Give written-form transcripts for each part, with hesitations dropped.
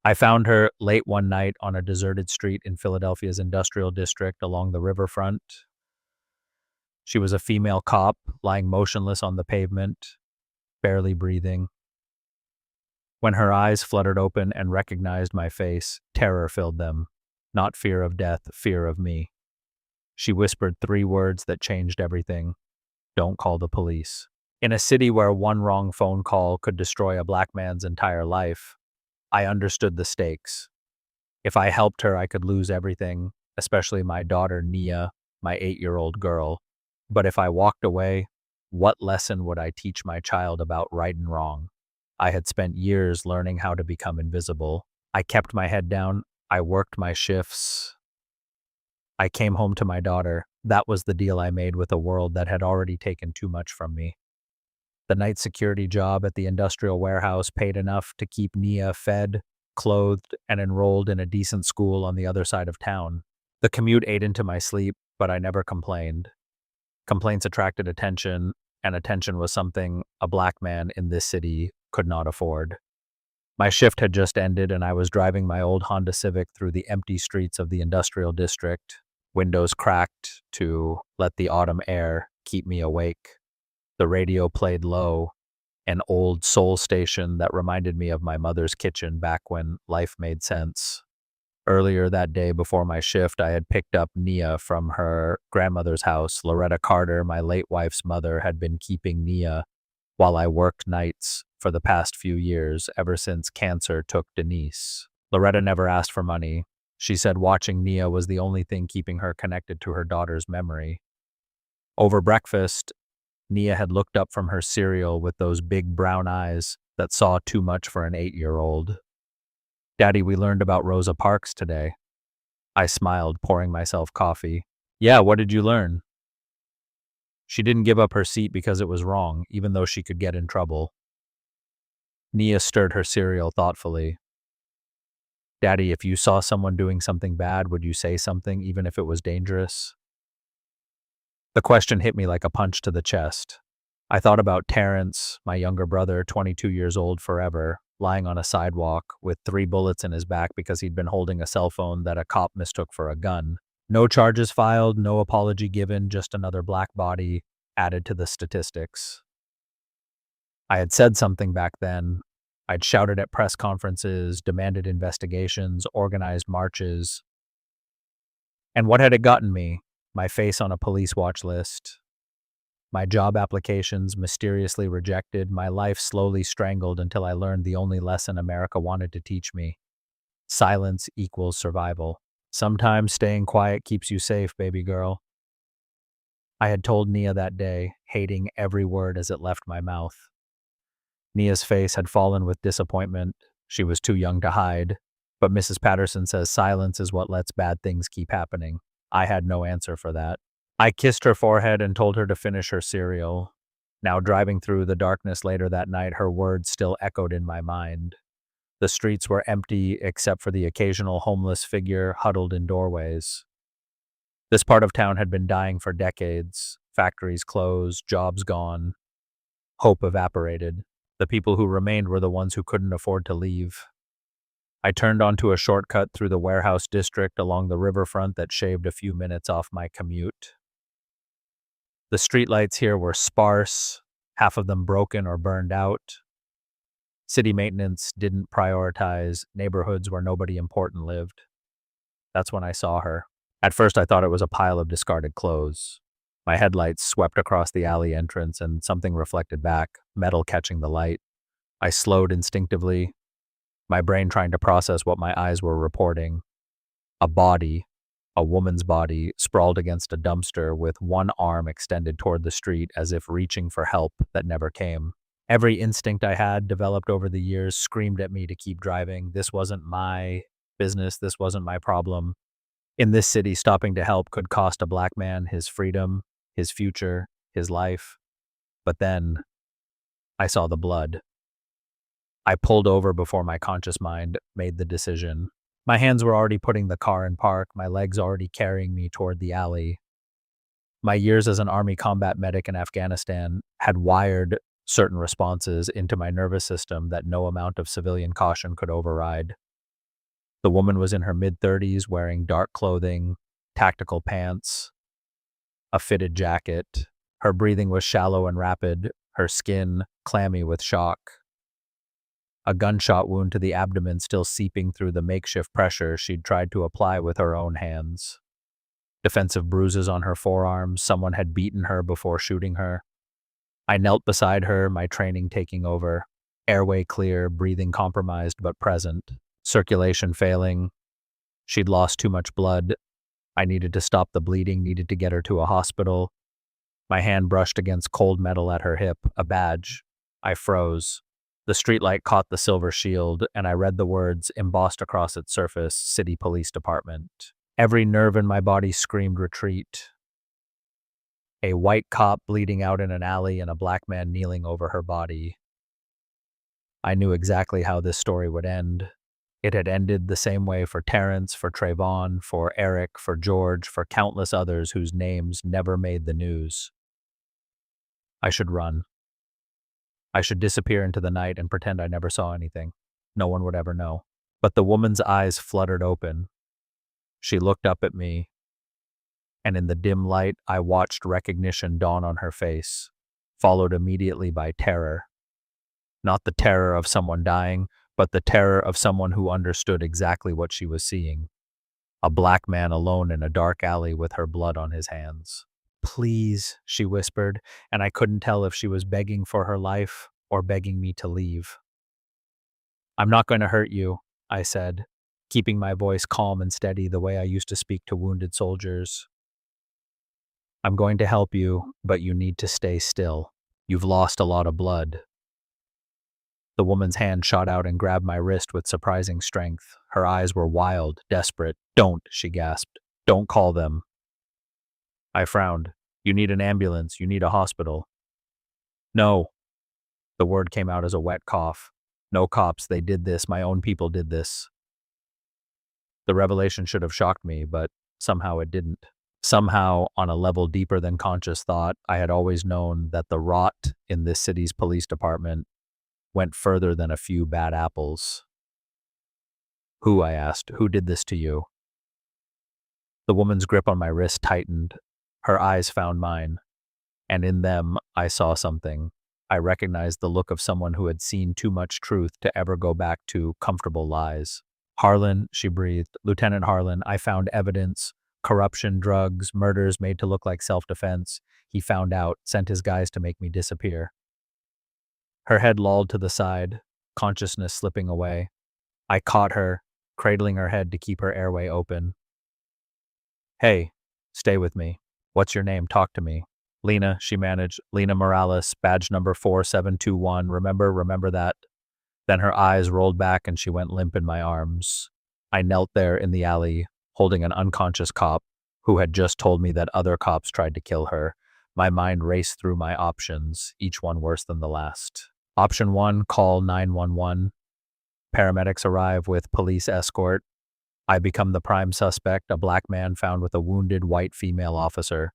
I found her late one night on a deserted street in Philadelphia's industrial district along the riverfront. She was a female cop, lying motionless on the pavement, barely breathing. When her eyes fluttered open and recognized my face, terror filled them. Not fear of death, fear of me. She whispered three words that changed everything. Don't call the police. In a city where one wrong phone call could destroy a black man's entire life, I understood the stakes. If I helped her, I could lose everything, especially my daughter, Nia, my 8-year-old girl. But if I walked away, what lesson would I teach my child about right and wrong? I had spent years learning how to become invisible. I kept my head down. I worked my shifts. I came home to my daughter. That was the deal I made with a world that had already taken too much from me. The night security job at the industrial warehouse paid enough to keep Nia fed, clothed, and enrolled in a decent school on the other side of town. The commute ate into my sleep, but I never complained. Complaints attracted attention, and attention was something a black man in this city could not afford. My shift had just ended, and I was driving my old Honda Civic through the empty streets of the industrial district, windows cracked to let the autumn air keep me awake. The radio played low, an old soul station that reminded me of my mother's kitchen back when life made sense. Earlier that day before my shift, I had picked up Nia from her grandmother's house. Loretta Carter, my late wife's mother, had been keeping Nia while I worked nights for the past few years, ever since cancer took Denise. Loretta never asked for money. She said watching Nia was the only thing keeping her connected to her daughter's memory. Over breakfast, Nia had looked up from her cereal with those big brown eyes that saw too much for an 8-year-old. Daddy, we learned about Rosa Parks today. I smiled, pouring myself coffee. Yeah, what did you learn? She didn't give up her seat because it was wrong, even though she could get in trouble. Nia stirred her cereal thoughtfully. Daddy, if you saw someone doing something bad, would you say something, even if it was dangerous? The question hit me like a punch to the chest. I thought about Terrence, my younger brother, 22 years old forever, lying on a sidewalk with 3 bullets in his back because he'd been holding a cell phone that a cop mistook for a gun. No charges filed, no apology given, just another black body added to the statistics. I had said something back then. I'd shouted at press conferences, demanded investigations, organized marches. And what had it gotten me? My face on a police watch list. My job applications mysteriously rejected, my life slowly strangled until I learned the only lesson America wanted to teach me. Silence equals survival. Sometimes staying quiet keeps you safe, baby girl. I had told Nia that day, hating every word as it left my mouth. Nia's face had fallen with disappointment. She was too young to hide. But Mrs. Patterson says silence is what lets bad things keep happening. I had no answer for that. I kissed her forehead and told her to finish her cereal. Now, driving through the darkness later that night, her words still echoed in my mind. The streets were empty except for the occasional homeless figure huddled in doorways. This part of town had been dying for decades. Factories closed, jobs gone, hope evaporated. The people who remained were the ones who couldn't afford to leave. I turned onto a shortcut through the warehouse district along the riverfront that shaved a few minutes off my commute. The streetlights here were sparse, half of them broken or burned out. City maintenance didn't prioritize neighborhoods where nobody important lived. That's when I saw her. At first I thought it was a pile of discarded clothes. My headlights swept across the alley entrance and something reflected back, metal catching the light. I slowed instinctively, my brain trying to process what my eyes were reporting. A body, a woman's body, sprawled against a dumpster with one arm extended toward the street as if reaching for help that never came. Every instinct I had developed over the years screamed at me to keep driving. This wasn't my business. This wasn't my problem. In this city, stopping to help could cost a black man his freedom, his future, his life. But then I saw the blood. I pulled over before my conscious mind made the decision. My hands were already putting the car in park, my legs already carrying me toward the alley. My years as an Army combat medic in Afghanistan had wired certain responses into my nervous system that no amount of civilian caution could override. The woman was in her mid-30s, wearing dark clothing, tactical pants, a fitted jacket. Her breathing was shallow and rapid, her skin clammy with shock. A gunshot wound to the abdomen still seeping through the makeshift pressure she'd tried to apply with her own hands. Defensive bruises on her forearms, someone had beaten her before shooting her. I knelt beside her, my training taking over. Airway clear, breathing compromised but present. Circulation failing. She'd lost too much blood. I needed to stop the bleeding, needed to get her to a hospital. My hand brushed against cold metal at her hip, a badge. I froze. The streetlight caught the silver shield, and I read the words embossed across its surface, City Police Department. Every nerve in my body screamed retreat. A white cop bleeding out in an alley and a black man kneeling over her body. I knew exactly how this story would end. It had ended the same way for Terrence, for Trayvon, for Eric, for George, for countless others whose names never made the news. I should run. I should disappear into the night and pretend I never saw anything. No one would ever know. But the woman's eyes fluttered open. She looked up at me, and in the dim light, I watched recognition dawn on her face, followed immediately by terror. Not the terror of someone dying, but the terror of someone who understood exactly what she was seeing. A black man alone in a dark alley with her blood on his hands. "Please," she whispered, and I couldn't tell if she was begging for her life or begging me to leave. "I'm not going to hurt you," I said, keeping my voice calm and steady the way I used to speak to wounded soldiers. "I'm going to help you, but you need to stay still. You've lost a lot of blood." The woman's hand shot out and grabbed my wrist with surprising strength. Her eyes were wild, desperate. "Don't," she gasped. "Don't call them." I frowned. "You need an ambulance. You need a hospital." "No." The word came out as a wet cough. "No cops. They did this. My own people did this." The revelation should have shocked me, but somehow it didn't. Somehow, on a level deeper than conscious thought, I had always known that the rot in this city's police department went further than a few bad apples. "Who?" I asked. "Who did this to you?" The woman's grip on my wrist tightened. Her eyes found mine, and in them I saw something. I recognized the look of someone who had seen too much truth to ever go back to comfortable lies. "Harlan," she breathed. "Lieutenant Harlan, I found evidence. Corruption, drugs, murders made to look like self-defense. He found out, sent his guys to make me disappear." Her head lolled to the side, consciousness slipping away. I caught her, cradling her head to keep her airway open. "Hey, stay with me. What's your name? Talk to me." "Lena," she managed. "Lena Morales, badge number 4721. Remember that." Then her eyes rolled back and she went limp in my arms. I knelt there in the alley, holding an unconscious cop who had just told me that other cops tried to kill her. My mind raced through my options, each one worse than the last. Option 1, call 911. Paramedics arrive with police escort. I become the prime suspect, a black man found with a wounded white female officer.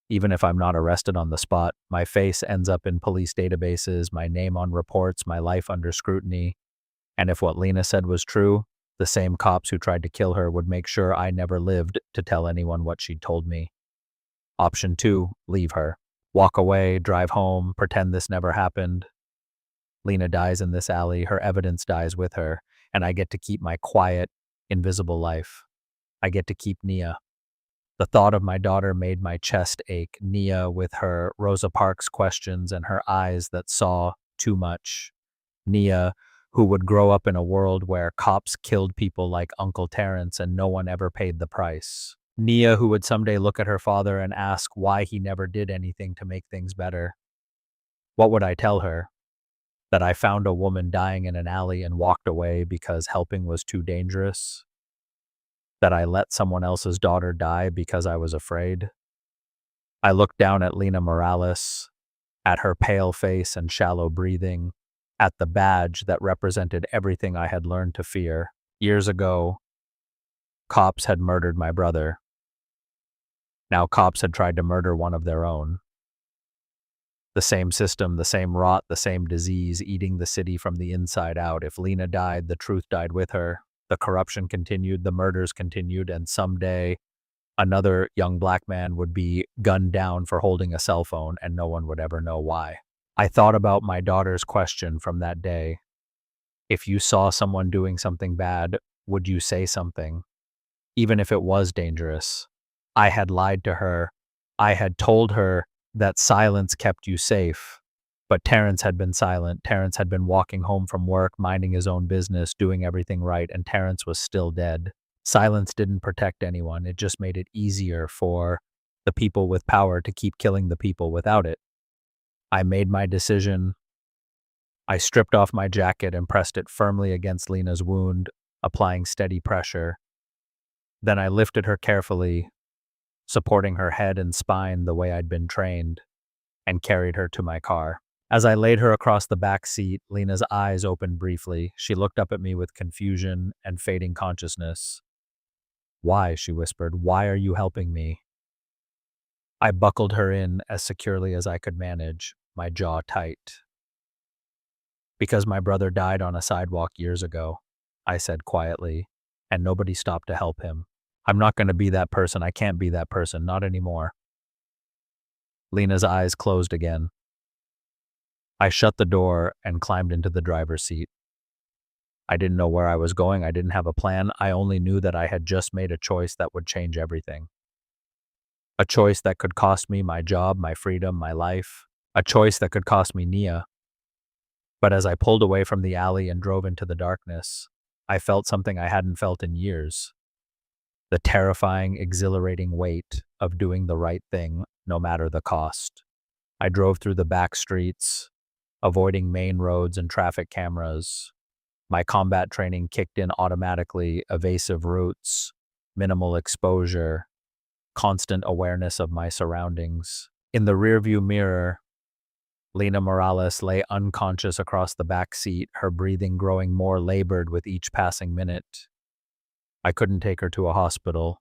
Even if I'm not arrested on the spot, my face ends up in police databases, my name on reports, my life under scrutiny. And if what Lena said was true, the same cops who tried to kill her would make sure I never lived to tell anyone what she'd told me. Option 2, leave her. Walk away, drive home, pretend this never happened. Lena dies in this alley, her evidence dies with her, and I get to keep my quiet, invisible life. I get to keep Nia. The thought of my daughter made my chest ache. Nia with her Rosa Parks questions and her eyes that saw too much. Nia, who would grow up in a world where cops killed people like Uncle Terrence and no one ever paid the price. Nia, who would someday look at her father and ask why he never did anything to make things better. What would I tell her? That I found a woman dying in an alley and walked away because helping was too dangerous? That I let someone else's daughter die because I was afraid? I looked down at Lena Morales, at her pale face and shallow breathing, at the badge that represented everything I had learned to fear. Years ago, cops had murdered my brother. Now cops had tried to murder one of their own. The same system, the same rot, the same disease eating the city from the inside out. If Lena died, the truth died with her. The corruption continued, the murders continued, and someday another young black man would be gunned down for holding a cell phone, and no one would ever know why. I thought about my daughter's question from that day. If you saw someone doing something bad, would you say something, even if it was dangerous? I had lied to her. I had told her that silence kept you safe. But Terrence had been silent. Terrence had been walking home from work, minding his own business, doing everything right, and Terrence was still dead. Silence didn't protect anyone. It just made it easier for the people with power to keep killing the people without it. I made my decision. I stripped off my jacket and pressed it firmly against Lena's wound, applying steady pressure. Then I lifted her carefully, supporting her head and spine the way I'd been trained, and carried her to my car. As I laid her across the back seat, Lena's eyes opened briefly. She looked up at me with confusion and fading consciousness. "Why?" she whispered. "Why are you helping me?" I buckled her in as securely as I could manage, my jaw tight. "Because my brother died on a sidewalk years ago," I said quietly, "and nobody stopped to help him. I'm not going to be that person. I can't be that person, not anymore." Lena's eyes closed again. I shut the door and climbed into the driver's seat. I didn't know where I was going. I didn't have a plan. I only knew that I had just made a choice that would change everything. A choice that could cost me my job, my freedom, my life. A choice that could cost me Nia. But as I pulled away from the alley and drove into the darkness, I felt something I hadn't felt in years. The terrifying, exhilarating weight of doing the right thing, no matter the cost. I drove through the back streets, avoiding main roads and traffic cameras. My combat training kicked in automatically, evasive routes, minimal exposure, constant awareness of my surroundings. In the rearview mirror, Lena Morales lay unconscious across the back seat, her breathing growing more labored with each passing minute. I couldn't take her to a hospital.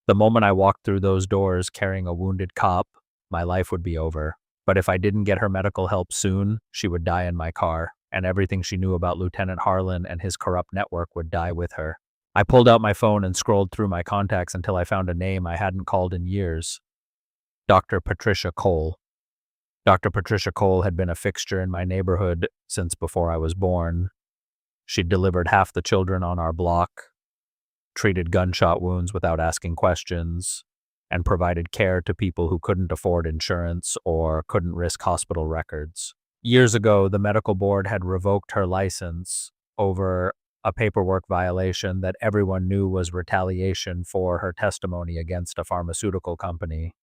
The moment I walked through those doors carrying a wounded cop, my life would be over. But if I didn't get her medical help soon, she would die in my car, and everything she knew about Lieutenant Harlan and his corrupt network would die with her. I pulled out my phone and scrolled through my contacts until I found a name I hadn't called in years. Dr. Patricia Cole. Dr. Patricia Cole had been a fixture in my neighborhood since before I was born. She'd delivered half the children on our block, treated gunshot wounds without asking questions, and provided care to people who couldn't afford insurance or couldn't risk hospital records. Years ago, the medical board had revoked her license over a paperwork violation that everyone knew was retaliation for her testimony against a pharmaceutical company.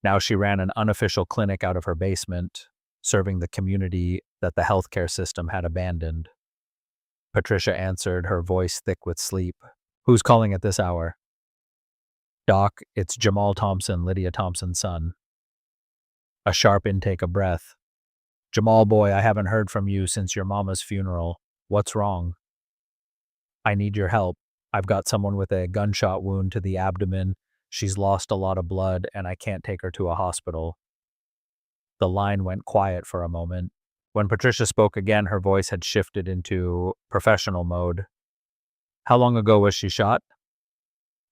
Now she ran an unofficial clinic out of her basement, serving the community that the healthcare system had abandoned. Patricia answered, her voice thick with sleep. "Who's calling at this hour?" "Doc, it's Jamal Thompson, Lydia Thompson's son." A sharp intake of breath. "Jamal boy, I haven't heard from you since your mama's funeral. What's wrong?" "I need your help. I've got someone with a gunshot wound to the abdomen. She's lost a lot of blood, and I can't take her to a hospital." The line went quiet for a moment. When Patricia spoke again, her voice had shifted into professional mode. "How long ago was she shot?"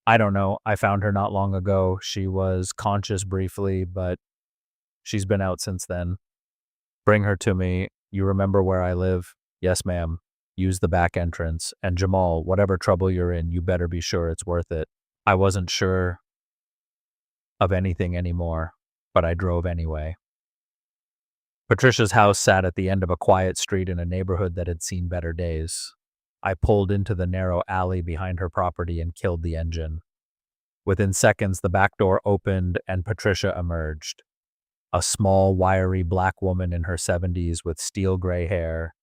"I don't know. I found her not long ago. She was conscious briefly, but she's been out since then." "Bring her to me. You remember where I live?" "Yes, ma'am." "Use the back entrance. And Jamal, whatever trouble you're in, you better be sure it's worth it." I wasn't sure of anything anymore, but I drove anyway. Patricia's house sat at the end of a quiet street in a neighborhood that had seen better days. I pulled into the narrow alley behind her property and killed the engine. Within seconds, the back door opened and Patricia emerged. A small, wiry black woman in her 70s with steel gray hair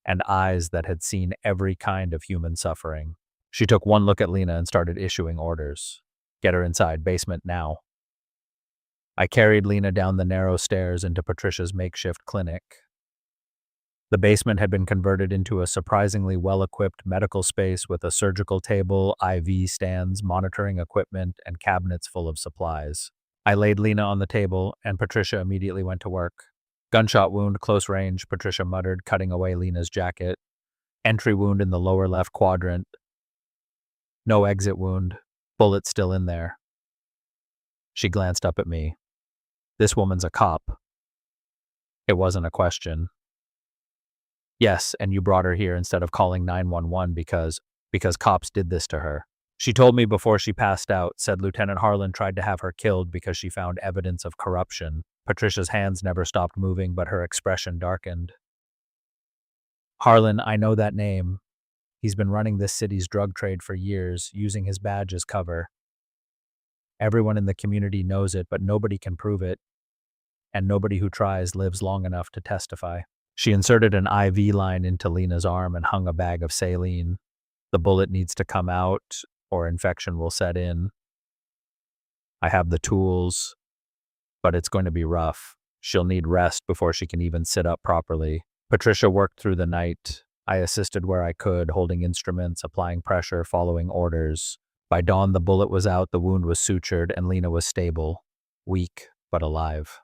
and eyes that had seen every kind of human suffering. She took one look at Lena and started issuing orders. "Get her inside, basement now." I carried Lena down the narrow stairs into Patricia's makeshift clinic. The basement had been converted into a surprisingly well-equipped medical space with a surgical table, IV stands, monitoring equipment, and cabinets full of supplies. I laid Lena on the table, and Patricia immediately went to work. "Gunshot wound, close range," Patricia muttered, cutting away Lena's jacket. Entry wound in the lower left quadrant. No exit wound. Bullet still in there. She glanced up at me. This woman's a cop. It wasn't a question. Yes, and you brought her here instead of calling 911 because cops did this to her. She told me before she passed out, said Lieutenant Harlan tried to have her killed because she found evidence of corruption. Patricia's hands never stopped moving, but her expression darkened. Harlan, I know that name. He's been running this city's drug trade for years, using his badge as cover. Everyone in the community knows it, but nobody can prove it, and nobody who tries lives long enough to testify. She inserted an IV line into Lena's arm and hung a bag of saline. The bullet needs to come out, or infection will set in. I have the tools, but it's going to be rough. She'll need rest before she can even sit up properly. Patricia worked through the night. I assisted where I could, holding instruments, applying pressure, following orders. By dawn, the bullet was out, the wound was sutured, and Lena was stable, weak, but alive.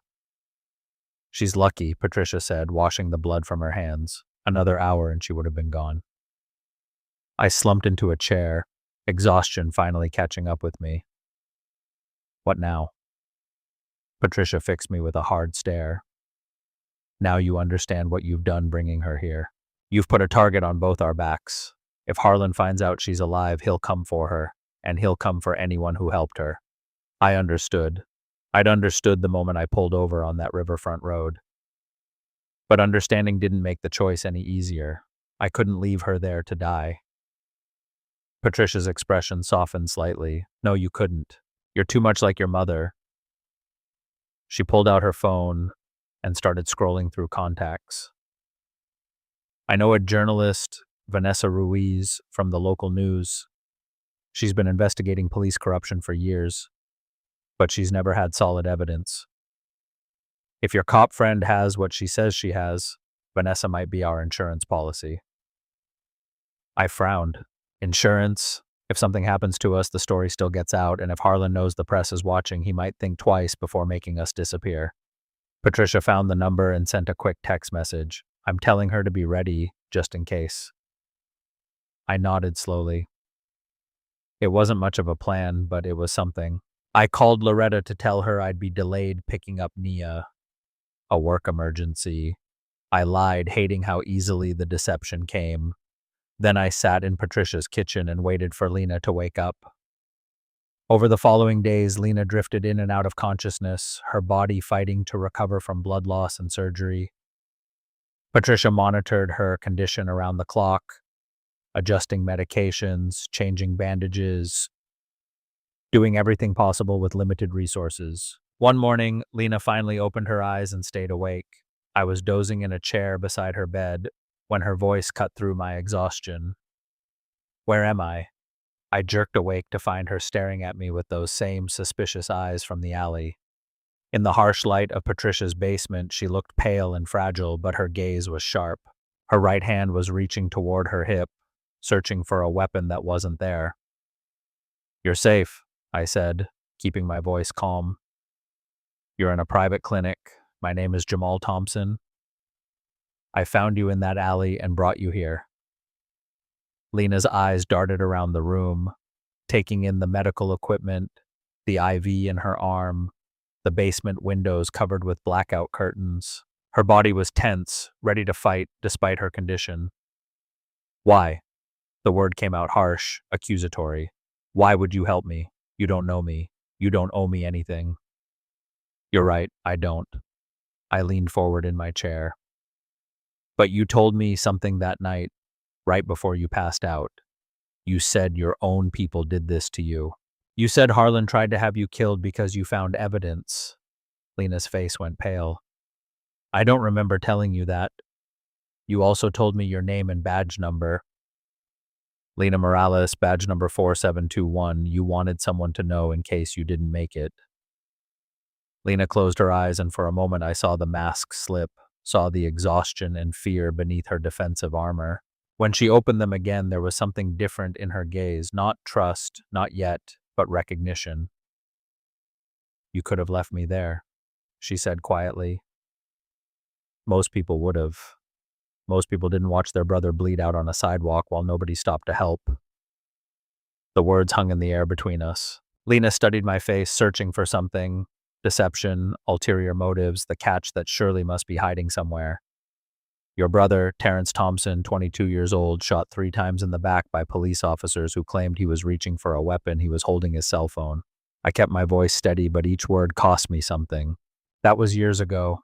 She's lucky, Patricia said, washing the blood from her hands. Another hour and she would have been gone. I slumped into a chair, exhaustion finally catching up with me. What now? Patricia fixed me with a hard stare. Now you understand what you've done bringing her here. You've put a target on both our backs. If Harlan finds out she's alive, he'll come for her, and he'll come for anyone who helped her. I understood. I'd understood the moment I pulled over on that riverfront road. But understanding didn't make the choice any easier. I couldn't leave her there to die. Patricia's expression softened slightly. No, you couldn't. You're too much like your mother. She pulled out her phone and started scrolling through contacts. I know a journalist, Vanessa Ruiz, from the local news. She's been investigating police corruption for years, but she's never had solid evidence. If your cop friend has what she says she has, Vanessa might be our insurance policy. I frowned. Insurance? If something happens to us, the story still gets out, and if Harlan knows the press is watching, he might think twice before making us disappear. Patricia found the number and sent a quick text message. I'm telling her to be ready, just in case. I nodded slowly. It wasn't much of a plan, but it was something. I called Loretta to tell her I'd be delayed picking up Nia. A work emergency. I lied, hating how easily the deception came. Then I sat in Patricia's kitchen and waited for Lena to wake up. Over the following days, Lena drifted in and out of consciousness, her body fighting to recover from blood loss and surgery. Patricia monitored her condition around the clock, adjusting medications, changing bandages, doing everything possible with limited resources. One morning, Lena finally opened her eyes and stayed awake. I was dozing in a chair beside her bed when her voice cut through my exhaustion. Where am I? I jerked awake to find her staring at me with those same suspicious eyes from the alley. In the harsh light of Patricia's basement, she looked pale and fragile, but her gaze was sharp. Her right hand was reaching toward her hip, searching for a weapon that wasn't there. You're safe, I said, keeping my voice calm. You're in a private clinic. My name is Jamal Thompson. I found you in that alley and brought you here. Lena's eyes darted around the room, taking in the medical equipment, the IV in her arm, the basement windows covered with blackout curtains. Her body was tense, ready to fight despite her condition. Why? The word came out harsh, accusatory. Why would you help me? You don't know me. You don't owe me anything. You're right, I don't. I leaned forward in my chair. But you told me something that night, right before you passed out. You said your own people did this to you. You said Harlan tried to have you killed because you found evidence. Lena's face went pale. I don't remember telling you that. You also told me your name and badge number. Lena Morales, badge number 4721. You wanted someone to know in case you didn't make it. Lena closed her eyes, and for a moment I saw the mask slip, saw the exhaustion and fear beneath her defensive armor. When she opened them again, there was something different in her gaze, not trust, not yet, but recognition. You could have left me there, she said quietly. Most people would have. Most people didn't watch their brother bleed out on a sidewalk while nobody stopped to help. The words hung in the air between us. Lena studied my face, searching for something. Deception, ulterior motives, the catch that surely must be hiding somewhere. Your brother, Terrence Thompson, 22 years old, shot 3 times in the back by police officers who claimed he was reaching for a weapon. He was holding his cell phone. I kept my voice steady, but each word cost me something. That was years ago.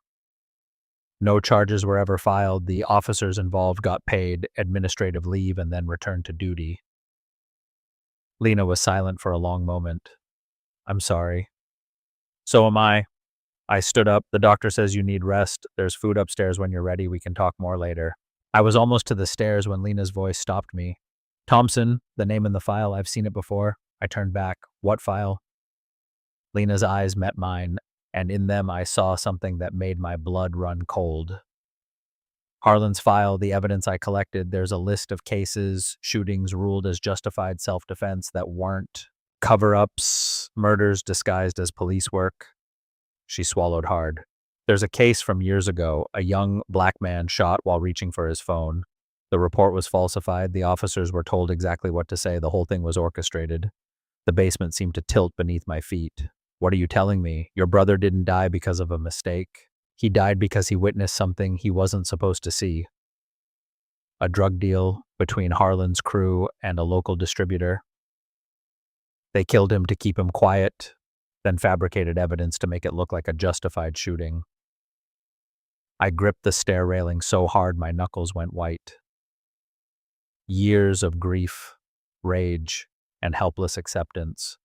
No charges were ever filed. The officers involved got paid administrative leave and then returned to duty. Lena was silent for a long moment. I'm sorry. So am I. I stood up. The doctor says you need rest. There's food upstairs when you're ready. We can talk more later. I was almost to the stairs when Lena's voice stopped me. Thompson, the name in the file, I've seen it before. I turned back. What file? Lena's eyes met mine, and in them I saw something that made my blood run cold. Harlan's file, the evidence I collected, there's a list of cases, shootings ruled as justified self-defense that weren't, cover-ups, murders disguised as police work. She swallowed hard. There's a case from years ago, a young black man shot while reaching for his phone. The report was falsified, the officers were told exactly what to say, the whole thing was orchestrated. The basement seemed to tilt beneath my feet. What are you telling me? Your brother didn't die because of a mistake. He died because he witnessed something he wasn't supposed to see. A drug deal between Harlan's crew and a local distributor. They killed him to keep him quiet, then fabricated evidence to make it look like a justified shooting. I gripped the stair railing so hard my knuckles went white. Years of grief, rage, and helpless acceptance.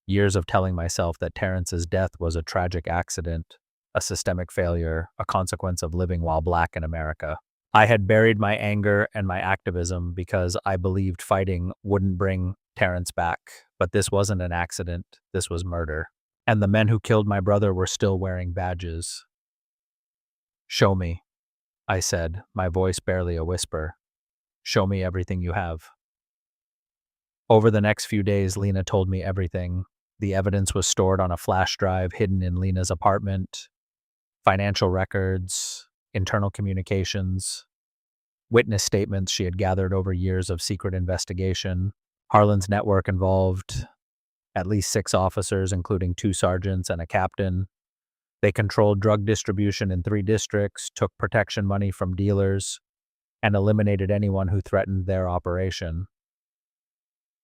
Years of telling myself that Terrence's death was a tragic accident, a systemic failure, a consequence of living while black in America. I had buried my anger and my activism because I believed fighting wouldn't bring Terrence back. But this wasn't an accident, this was murder. And the men who killed my brother were still wearing badges. Show me, I said, my voice barely a whisper. Show me everything you have. Over the next few days, Lena told me everything. The evidence was stored on a flash drive hidden in Lena's apartment. Financial records, internal communications, witness statements she had gathered over years of secret investigation. Harlan's network involved at least 6 officers, including 2 sergeants and a captain. They controlled drug distribution in 3 districts, took protection money from dealers, and eliminated anyone who threatened their operation.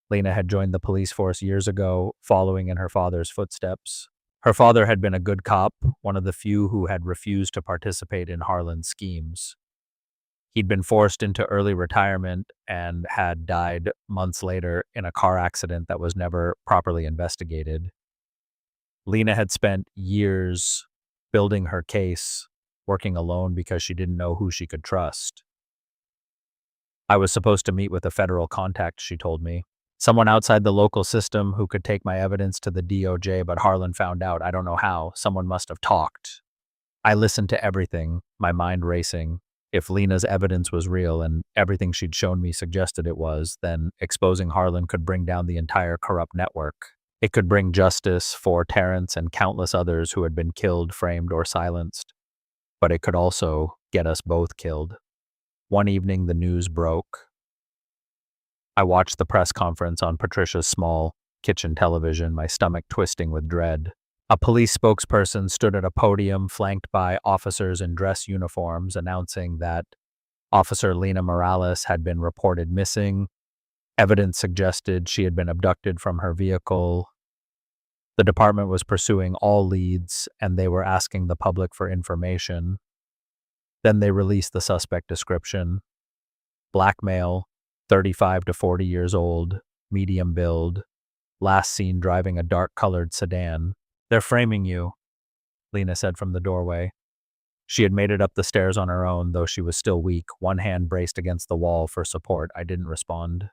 Lena had joined the police force years ago, following in her father's footsteps. Her father had been a good cop, one of the few who had refused to participate in Harlan's schemes. He'd been forced into early retirement and had died months later in a car accident that was never properly investigated. Lena had spent years building her case, working alone because she didn't know who she could trust. I was supposed to meet with a federal contact, she told me. Someone outside the local system who could take my evidence to the DOJ, but Harlan found out. I don't know how. Someone must have talked. I listened to everything, my mind racing. If Lena's evidence was real and everything she'd shown me suggested it was, then exposing Harlan could bring down the entire corrupt network. It could bring justice for Terrence and countless others who had been killed, framed, or silenced. But it could also get us both killed. One evening, the news broke. I watched the press conference on Patricia's small kitchen television, my stomach twisting with dread. A police spokesperson stood at a podium flanked by officers in dress uniforms announcing that Officer Lena Morales had been reported missing. Evidence suggested she had been abducted from her vehicle. The department was pursuing all leads, and they were asking the public for information. Then they released the suspect description. Black male, 35 to 40 years old, medium build, last seen driving a dark-colored sedan. They're framing you, Lena said from the doorway. She had made it up the stairs on her own, though she was still weak, one hand braced against the wall for support. I didn't respond.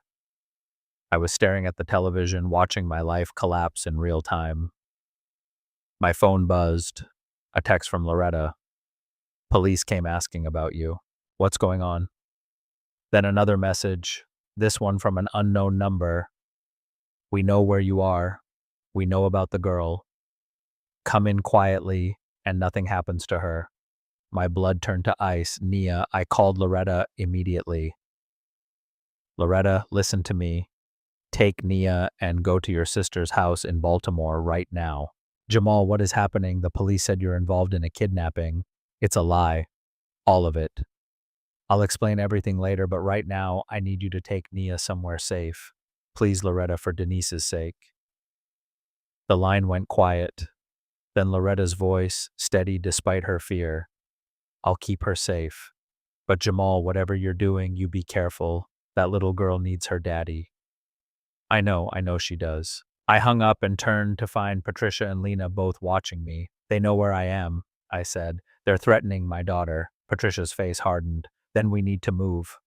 I was staring at the television, watching my life collapse in real time. My phone buzzed. A text from Loretta. Police came asking about you. What's going on? Then another message, this one from an unknown number. We know where you are. We know about the girl. Come in quietly, and nothing happens to her. My blood turned to ice. Nia, I called Loretta immediately. Loretta, listen to me. Take Nia and go to your sister's house in Baltimore right now. Jamal, what is happening? The police said you're involved in a kidnapping. It's a lie. All of it. I'll explain everything later, but right now, I need you to take Nia somewhere safe. Please, Loretta, for Denise's sake. The line went quiet. Then Loretta's voice, steady despite her fear. I'll keep her safe. But Jamal, whatever you're doing, you be careful. That little girl needs her daddy. I know she does. I hung up and turned to find Patricia and Lena both watching me. They know where I am, I said. They're threatening my daughter. Patricia's face hardened. Then we need to move.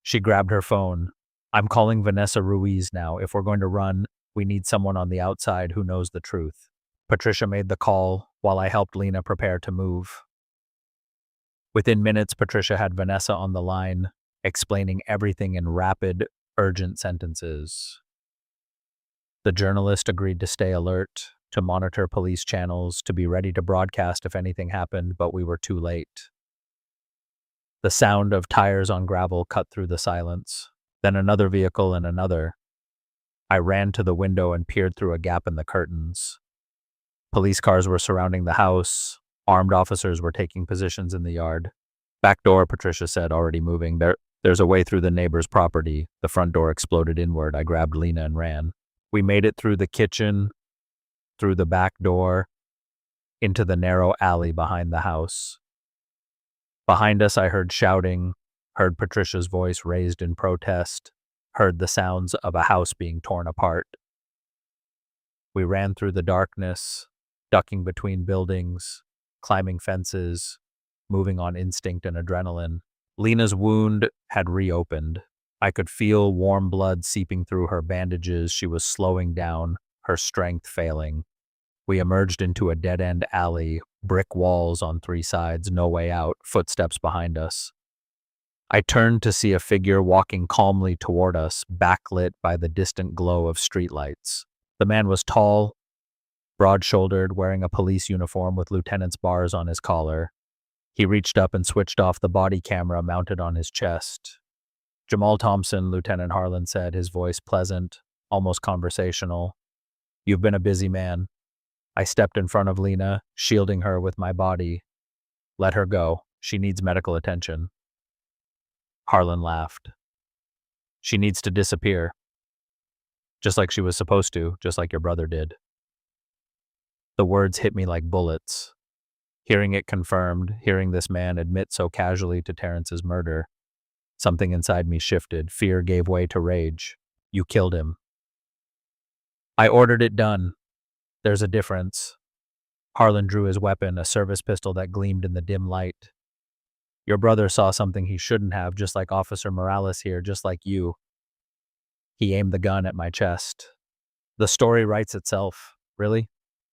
She grabbed her phone. I'm calling Vanessa Ruiz now. If we're going to run, we need someone on the outside who knows the truth. Patricia made the call while I helped Lena prepare to move. Within minutes, Patricia had Vanessa on the line, explaining everything in rapid, urgent sentences. The journalist agreed to stay alert, to monitor police channels, to be ready to broadcast if anything happened, but we were too late. The sound of tires on gravel cut through the silence. Then another vehicle and another. I ran to the window and peered through a gap in the curtains. Police cars were surrounding the house. Armed officers were taking positions in the yard. Back door, Patricia said, already moving. There's a way through the neighbor's property. The front door exploded inward. I grabbed Lena and ran. We made it through the kitchen, through the back door, into the narrow alley behind the house. Behind us, I heard shouting, heard Patricia's voice raised in protest, heard the sounds of a house being torn apart. We ran through the darkness, ducking between buildings, climbing fences, moving on instinct and adrenaline. Lena's wound had reopened. I could feel warm blood seeping through her bandages. She was slowing down, her strength failing. We emerged into a dead-end alley, brick walls on three sides, no way out, footsteps behind us. I turned to see a figure walking calmly toward us, backlit by the distant glow of streetlights. The man was tall, broad-shouldered, wearing a police uniform with lieutenant's bars on his collar. He reached up and switched off the body camera mounted on his chest. Jamal Thompson, Lieutenant Harlan said, his voice pleasant, almost conversational. You've been a busy man. I stepped in front of Lena, shielding her with my body. Let her go. She needs medical attention. Harlan laughed. She needs to disappear. Just like she was supposed to, just like your brother did. The words hit me like bullets. Hearing it confirmed, hearing this man admit so casually to Terrence's murder, something inside me shifted. Fear gave way to rage. You killed him. I ordered it done. There's a difference. Harlan drew his weapon, a service pistol that gleamed in the dim light. Your brother saw something he shouldn't have, just like Officer Morales here, just like you. He aimed the gun at my chest. The story writes itself. Really?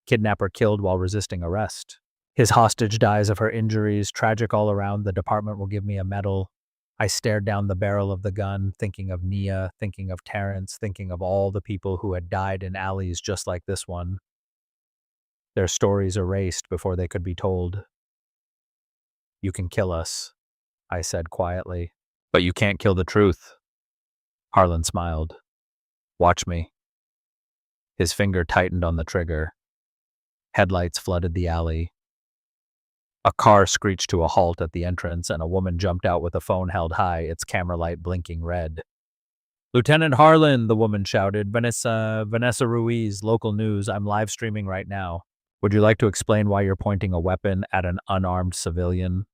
Kidnapper killed while resisting arrest. His hostage dies of her injuries, tragic all around. The department will give me a medal. I stared down the barrel of the gun, thinking of Nia, thinking of Terrence, thinking of all the people who had died in alleys just like this one. Their stories erased before they could be told. You can kill us, I said quietly, but you can't kill the truth. Harlan smiled. Watch me. His finger tightened on the trigger. Headlights flooded the alley. A car screeched to a halt at the entrance, and a woman jumped out with a phone held high, its camera light blinking red. Lieutenant Harlan, the woman shouted. Vanessa Ruiz, local news. I'm live streaming right now. Would you like to explain why you're pointing a weapon at an unarmed civilian?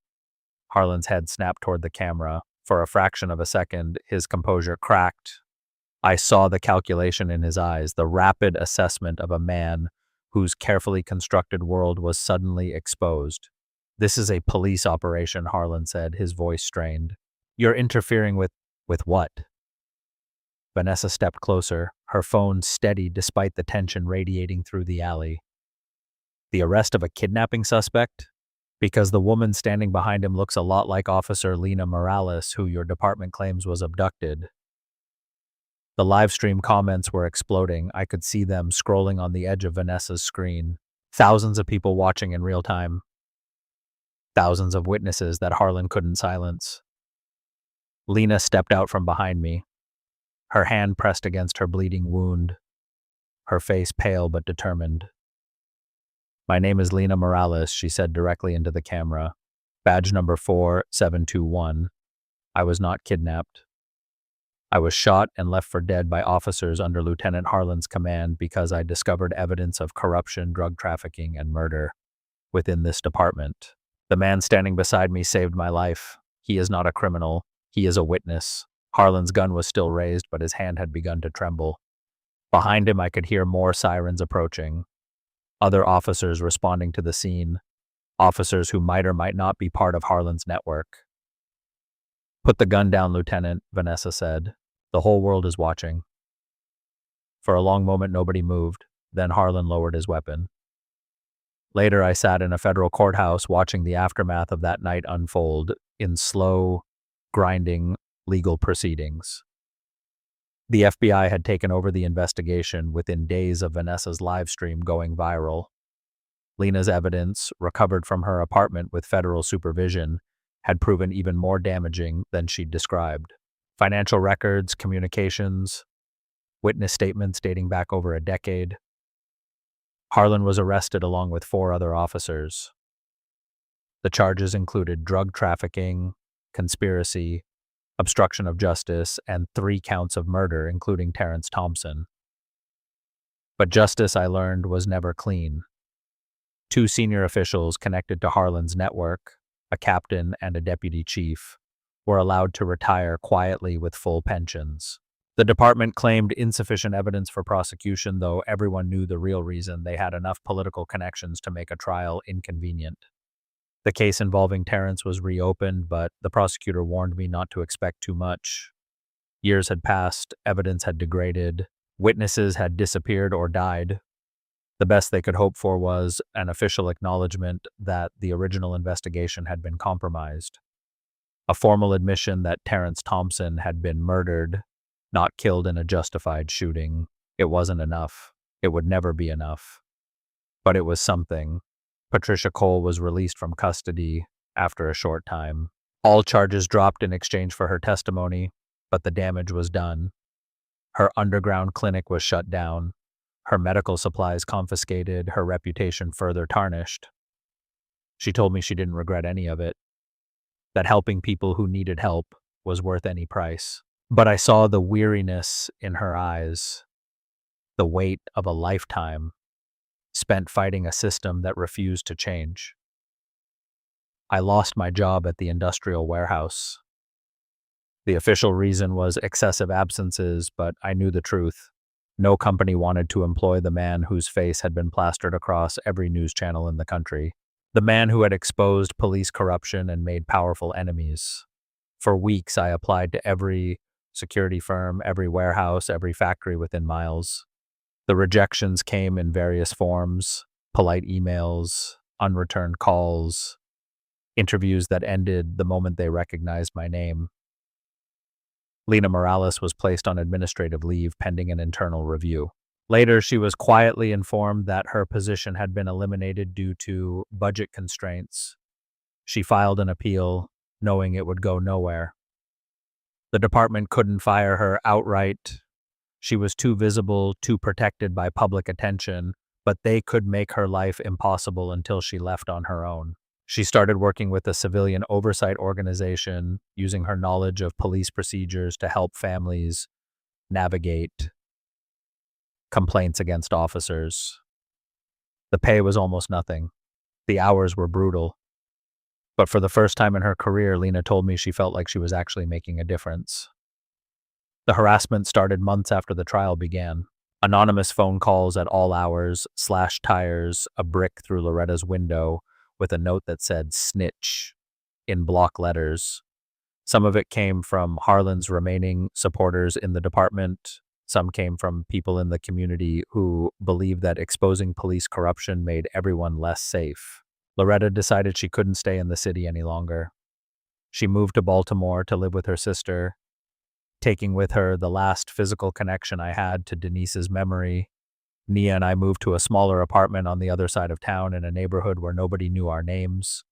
Harlan's head snapped toward the camera. For a fraction of a second, his composure cracked. I saw the calculation in his eyes, the rapid assessment of a man whose carefully constructed world was suddenly exposed. This is a police operation, Harlan said, his voice strained. You're interfering with what? Vanessa stepped closer, her phone steady despite the tension radiating through the alley. The arrest of a kidnapping suspect? Because the woman standing behind him looks a lot like Officer Lena Morales, who your department claims was abducted. The live stream comments were exploding. I could see them scrolling on the edge of Vanessa's screen. Thousands of people watching in real time. thousands of witnesses that Harlan couldn't silence. Lena stepped out from behind me, her hand pressed against her bleeding wound, her face pale but determined. "My name is Lena Morales," she said directly into the camera. "Badge number 4721. I was not kidnapped. I was shot and left for dead by officers under Lieutenant Harlan's command because I discovered evidence of corruption, drug trafficking, and murder within this department. The man standing beside me saved my life. He is not a criminal. He is a witness." Harlan's gun was still raised, but his hand had begun to tremble. Behind him, I could hear more sirens approaching. Other officers responding to the scene. Officers who might or might not be part of Harlan's network. "Put the gun down, Lieutenant," Vanessa said. "The whole world is watching." For a long moment, nobody moved. Then Harlan lowered his weapon. Later, I sat in a federal courthouse watching the aftermath of that night unfold in slow, grinding legal proceedings. The FBI had taken over the investigation within days of Vanessa's live stream going viral. Lena's evidence, recovered from her apartment with federal supervision, had proven even more damaging than she'd described. Financial records, communications, witness statements dating back over a decade. Harlan was arrested along with 4 other officers. The charges included drug trafficking, conspiracy, obstruction of justice, and 3 counts of murder, including Terrence Thompson. But justice, I learned, was never clean. 2 senior officials connected to Harlan's network, a captain and a deputy chief, were allowed to retire quietly with full pensions. The department claimed insufficient evidence for prosecution, though everyone knew the real reason: they had enough political connections to make a trial inconvenient. The case involving Terrence was reopened, but the prosecutor warned me not to expect too much. Years had passed, evidence had degraded, witnesses had disappeared or died. The best they could hope for was an official acknowledgement that the original investigation had been compromised. A formal admission that Terrence Thompson had been murdered, not killed in a justified shooting. It wasn't enough. It would never be enough. But it was something. Patricia Cole was released from custody after a short time. All charges dropped in exchange for her testimony, but the damage was done. Her underground clinic was shut down, her medical supplies confiscated, her reputation further tarnished. She told me she didn't regret any of it, that helping people who needed help was worth any price. But I saw the weariness in her eyes, the weight of a lifetime spent fighting a system that refused to change. I lost my job at the industrial warehouse. The official reason was excessive absences, but I knew the truth. No company wanted to employ the man whose face had been plastered across every news channel in the country. The man who had exposed police corruption and made powerful enemies. For weeks, I applied to every security firm, every warehouse, every factory within miles. The rejections came in various forms: polite emails, unreturned calls, interviews that ended the moment they recognized my name. Lena Morales was placed on administrative leave pending an internal review. Later, she was quietly informed that her position had been eliminated due to budget constraints. She filed an appeal, knowing it would go nowhere. The department couldn't fire her outright. She was too visible, too protected by public attention, but they could make her life impossible until she left on her own. She started working with a civilian oversight organization, using her knowledge of police procedures to help families navigate complaints against officers. The pay was almost nothing. The hours were brutal. But for the first time in her career, Lena told me she felt like she was actually making a difference. The harassment started months after the trial began. Anonymous phone calls at all hours, slashed tires, a brick through Loretta's window with a note that said "snitch" in block letters. Some of it came from Harlan's remaining supporters in the department. Some came from people in the community who believed that exposing police corruption made everyone less safe. Loretta decided she couldn't stay in the city any longer. She moved to Baltimore to live with her sister, taking with her the last physical connection I had to Denise's memory. Nia and I moved to a smaller apartment on the other side of town in a neighborhood where nobody knew our names.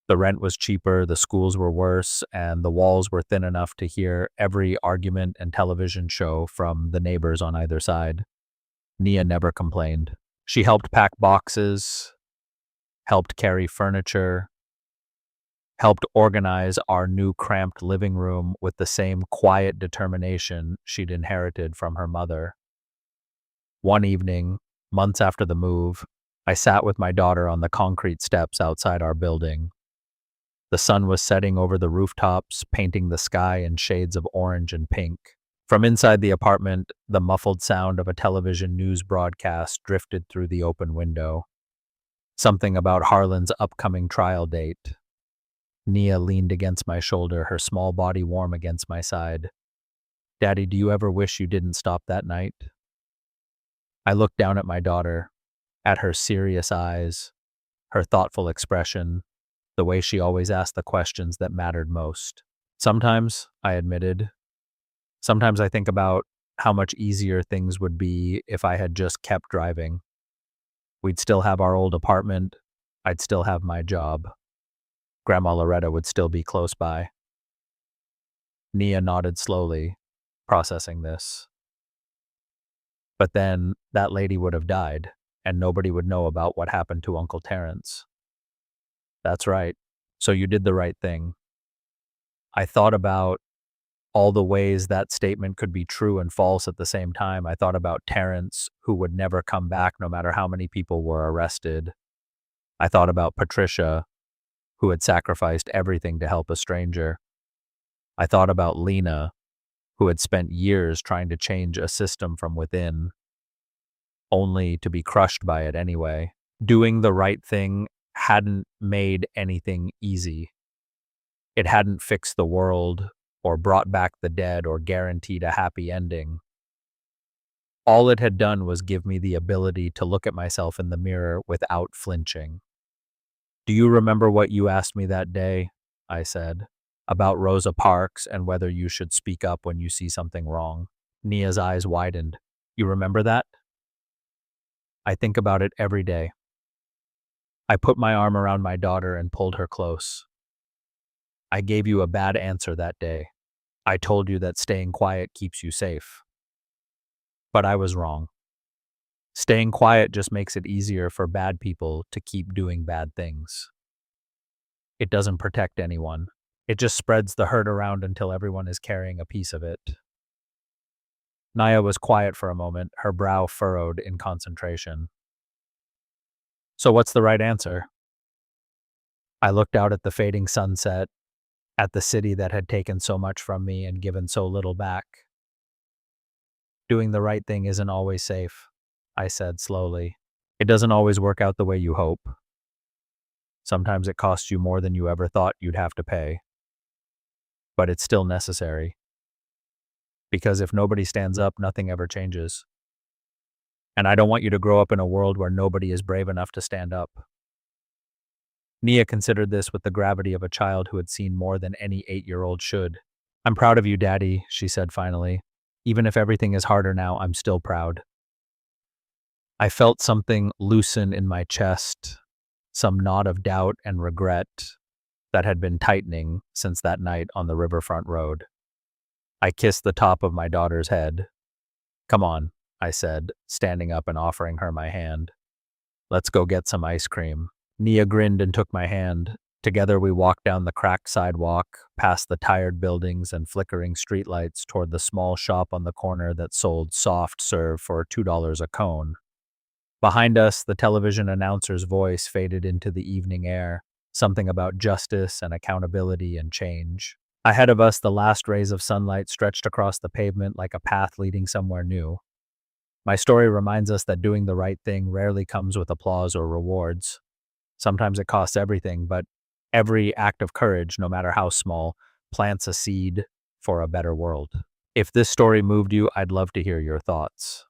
The rent was cheaper, the schools were worse, and the walls were thin enough to hear every argument and television show from the neighbors on either side. Nia never complained. She helped pack boxes, helped carry furniture, helped organize our new cramped living room with the same quiet determination she'd inherited from her mother. One evening, months after the move, I sat with my daughter on the concrete steps outside our building. The sun was setting over the rooftops, painting the sky in shades of orange and pink. From inside the apartment, the muffled sound of a television news broadcast drifted through the open window. Something about Harlan's upcoming trial date. Nia leaned against my shoulder, her small body warm against my side. "Daddy, do you ever wish you didn't stop that night?" I looked down at my daughter, at her serious eyes, her thoughtful expression, the way she always asked the questions that mattered most. "Sometimes," I admitted, "sometimes I think about how much easier things would be if I had just kept driving. We'd still have our old apartment, I'd still have my job. Grandma Loretta would still be close by." Nia nodded slowly, processing this. "But then that lady would have died, and nobody would know about what happened to Uncle Terrence." "That's right. So you did the right thing." I thought about all the ways that statement could be true and false at the same time. I thought about Terrence, who would never come back no matter how many people were arrested. I thought about Patricia, who had sacrificed everything to help a stranger. I thought about Lena, who had spent years trying to change a system from within, only to be crushed by it anyway. Doing the right thing hadn't made anything easy. It hadn't fixed the world, or brought back the dead, or guaranteed a happy ending. All it had done was give me the ability to look at myself in the mirror without flinching. "Do you remember what you asked me that day?" I said, "about Rosa Parks and whether you should speak up when you see something wrong?" Nia's eyes widened. "You remember that?" "I think about it every day." I put my arm around my daughter and pulled her close. "I gave you a bad answer that day. I told you that staying quiet keeps you safe. But I was wrong. Staying quiet just makes it easier for bad people to keep doing bad things. It doesn't protect anyone. It just spreads the hurt around until everyone is carrying a piece of it." Nia was quiet for a moment, her brow furrowed in concentration. "So what's the right answer?" I looked out at the fading sunset, at the city that had taken so much from me and given so little back. "Doing the right thing isn't always safe," I said slowly. "It doesn't always work out the way you hope. Sometimes it costs you more than you ever thought you'd have to pay. But it's still necessary. Because if nobody stands up, nothing ever changes. And I don't want you to grow up in a world where nobody is brave enough to stand up." Nia considered this with the gravity of a child who had seen more than any 8-year-old should. "I'm proud of you, Daddy," she said finally. "Even if everything is harder now, I'm still proud." I felt something loosen in my chest, some knot of doubt and regret that had been tightening since that night on the riverfront road. I kissed the top of my daughter's head. "Come on," I said, standing up and offering her my hand. "Let's go get some ice cream." Nia grinned and took my hand. Together we walked down the cracked sidewalk, past the tired buildings and flickering streetlights toward the small shop on the corner that sold soft serve for $2 a cone. Behind us, the television announcer's voice faded into the evening air, something about justice and accountability and change. Ahead of us, the last rays of sunlight stretched across the pavement like a path leading somewhere new. My story reminds us that doing the right thing rarely comes with applause or rewards. Sometimes it costs everything, but every act of courage, no matter how small, plants a seed for a better world. If this story moved you, I'd love to hear your thoughts.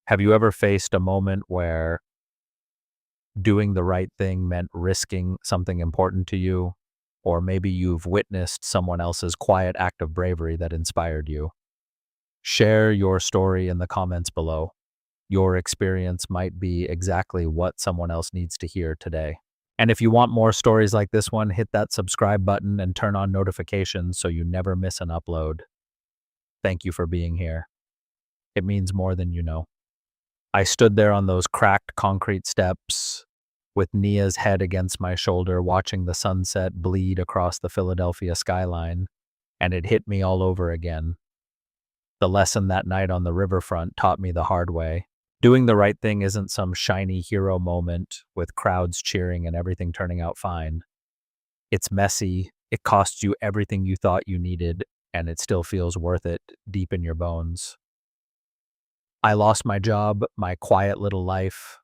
Have you ever faced a moment where doing the right thing meant risking something important to you? Or maybe you've witnessed someone else's quiet act of bravery that inspired you. Share your story in the comments below. Your experience might be exactly what someone else needs to hear today. And if you want more stories like this one, hit that subscribe button and turn on notifications so you never miss an upload. Thank you for being here. It means more than you know. I stood there on those cracked concrete steps with Nia's head against my shoulder, watching the sunset bleed across the Philadelphia skyline, and it hit me all over again. The lesson that night on the riverfront taught me the hard way. Doing the right thing isn't some shiny hero moment with crowds cheering and everything turning out fine. It's messy, it costs you everything you thought you needed, and it still feels worth it deep in your bones. I lost my job, my quiet little life,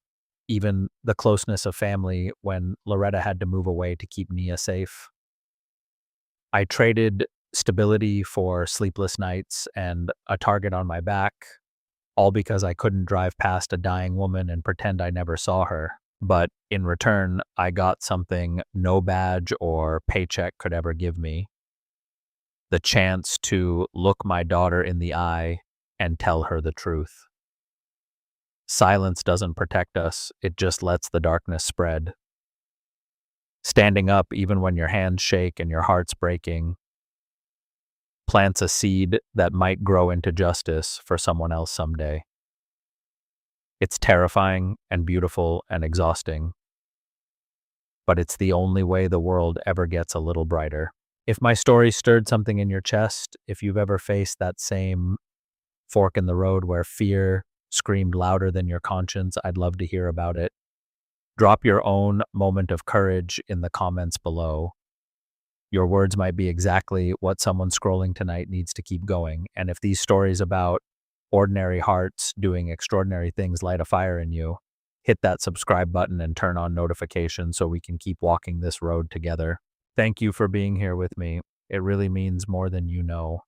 even the closeness of family when Loretta had to move away to keep Nia safe. I traded stability for sleepless nights and a target on my back, all because I couldn't drive past a dying woman and pretend I never saw her. But in return, I got something no badge or paycheck could ever give me: the chance to look my daughter in the eye and tell her the truth. Silence doesn't protect us, it just lets the darkness spread. Standing up, even when your hands shake and your heart's breaking, plants a seed that might grow into justice for someone else someday. It's terrifying and beautiful and exhausting, but it's the only way the world ever gets a little brighter. If my story stirred something in your chest, if you've ever faced that same fork in the road where fear screamed louder than your conscience, I'd love to hear about it. Drop your own moment of courage in the comments below. Your words might be exactly what someone scrolling tonight needs to keep going. And if these stories about ordinary hearts doing extraordinary things light a fire in you, hit that subscribe button and turn on notifications so we can keep walking this road together. Thank you for being here with me. It really means more than you know.